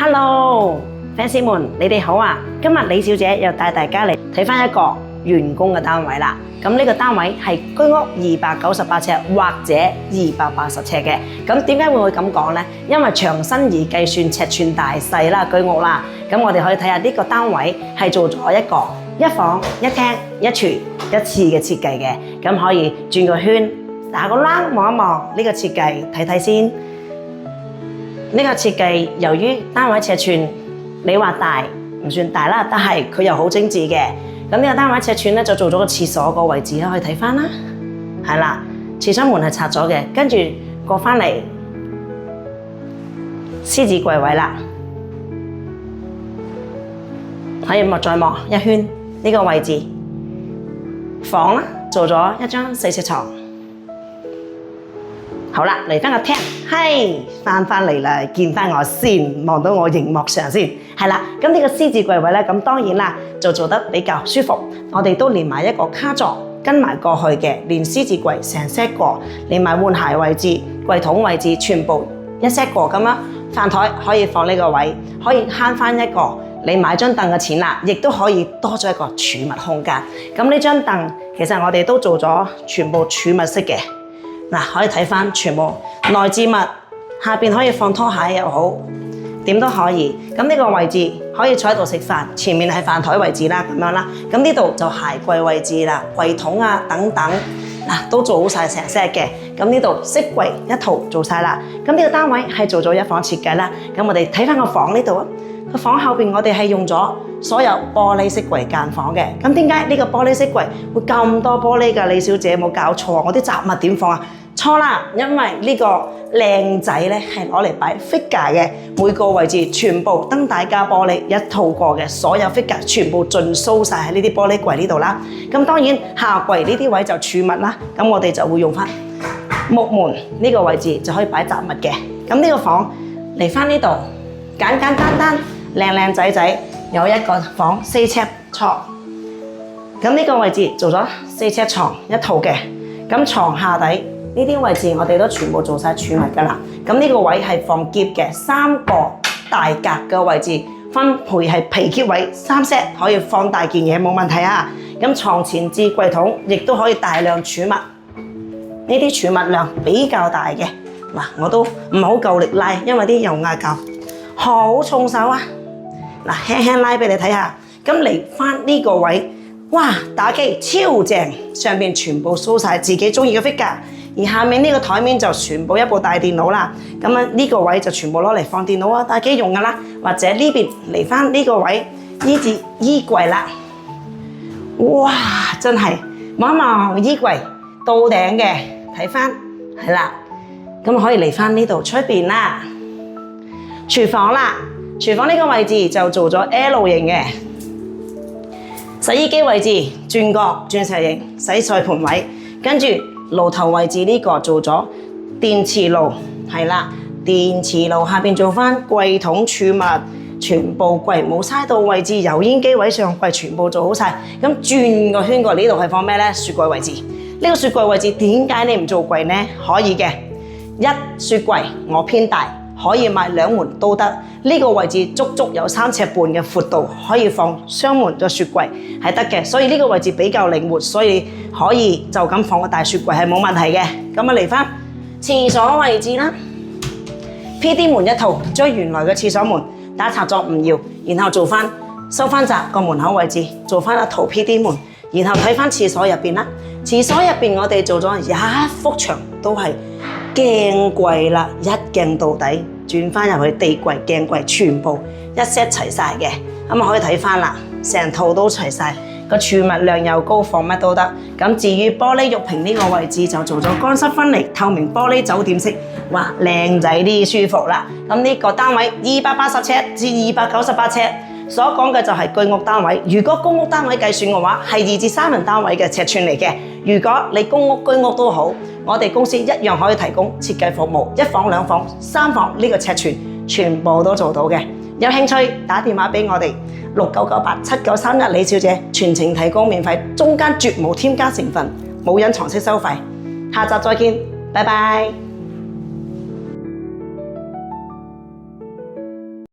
Hello，fans 們，你哋好啊！今日李小姐又帶大家嚟睇返一個完工嘅單位啦。咁呢個單位係居屋298尺或者280尺嘅。咁點解會咁講呢？因為長身而計算尺寸大細啦，居屋啦。咁我哋可以睇下呢個單位係做咗一個一房一廳一廚一廁嘅設計嘅。咁可以轉個圈，打個欄望一望呢個設計，睇睇先。呢個設計由於單位尺寸，你話大唔算大啦，但係佢又好精緻嘅。咁呢個單位尺寸咧就做咗個廁所個位置可以睇翻啦。係啦，廁所門係拆咗嘅，跟住過翻嚟獅子櫃位啦，可以再望一圈呢個位置。房啦，做咗一張4尺床。好啦，嚟翻個廳，係翻嚟啦，見翻我先，望到我熒幕上先，係啦。咁呢個獅子櫃位咧，咁當然啦，就做得比較舒服。我哋都連埋一個卡座跟埋過去嘅，連獅子櫃成 set 過，連埋換鞋位置、櫃桶位置，全部一 set 過咁樣。飯台可以放呢個位，可以慳翻一個你買張凳嘅錢啦，亦都可以多咗一個儲物空間。咁呢張凳其實我哋都做咗全部儲物式嘅。嗱，可以睇返全部內置物，下邊可以放拖鞋又好，點都可以。咁呢個位置可以坐喺度食飯，前面係飯台位置啦，咁樣啦。咁呢度就鞋櫃位置啦，櫃桶啊等等，嗱都做好晒成 set 嘅。咁呢度飾櫃一套做晒啦。咁呢個單位係做咗一房設計啦。咁我哋睇返個房呢度啊，個房後邊我哋係用咗所有玻璃飾櫃間房嘅。咁點解呢個玻璃飾櫃會咁多玻璃㗎？李小姐冇搞錯，我啲雜物點放啊？錯啦，因為呢個靚仔咧係攞嚟擺 figure 嘅，每個位置全部燈帶加玻璃一套過嘅，所有 figure 全部盡收晒喺呢啲玻璃櫃呢度啦。咁當然下櫃呢啲位就儲物啦，咁我哋就會用翻木門呢個位置就可以擺雜物嘅。咁呢個房嚟翻呢度簡簡單單靚靚仔仔，有一個房4尺床，咁呢個位置做咗4尺床一套嘅，咁床下底。呢啲位置我哋都全部做晒儲物㗎啦。咁呢個位係放篋嘅，3個大格嘅位置分配係皮篋位3 set，可以放大件嘢冇問題啊。咁床前置櫃桶亦都可以大量儲物。呢啲儲物量比較大嘅，嗱我都唔好夠力拉，因為啲油壓夠好重手啊。嗱輕輕拉俾你睇下。咁嚟翻呢個位，哇打機超正，上邊全部掃晒自己中意嘅 figure。而下面呢個台面就全部一部大電腦啦，咁啊呢個位就全部攞嚟放電腦啊、打機用㗎啦，或者呢邊嚟返呢個位呢節衣櫃啦，哇真係望一望衣櫃到頂嘅，睇返係啦，咁可以嚟返呢度出邊啦，廚房啦，廚房呢個位置就做咗 L 型嘅，洗衣機位置轉角鑽石型洗菜盤位，跟住。爐頭位置呢個做咗電磁爐，係啦，電磁爐下邊做返櫃桶儲物，全部櫃冇嘥到位置，油煙機位上櫃全部做好晒。咁轉個圈過呢度係放咩呢？雪櫃位置。呢個雪櫃位置點解你唔做櫃呢？可以嘅，一雪櫃我偏大，可以買2門都得。呢個位置足足有3尺半嘅闊度，可以放雙門嘅雪櫃係得嘅，所以呢個位置比較靈活，所以可以就咁放個大雪櫃係冇問題嘅。咁啊嚟返廁所位置啦 ，PD 門一套，將原來嘅廁所門打拆咗唔要，然後做返收返窄個門口位置，做返一套 PD 門，然後睇返廁所入邊啦。廁所入邊我哋做咗一幅牆都係鏡櫃啦，一鏡到底。轉返入去地櫃、鏡櫃，全部一 set 齊晒嘅，咁啊可以睇返啦，成套都齊晒，個儲物量又高，放乜都得。咁至於玻璃浴屏呢個位置就做咗乾濕分離、透明玻璃酒店式，哇靚仔啲舒服啦。咁呢個單位280尺至298尺，所講嘅就係居屋單位。如果公屋單位計算嘅話，係2至3人單位嘅尺寸嚟嘅。如果你公屋、居屋都好，我哋公司一樣可以提供設計服務，1房、2房、3房呢個尺寸全部都做到嘅。有興趣打電話俾我哋69987931李小姐，全程提供免費，中間絕無添加成分，冇隱藏式收費。下集再見，拜拜。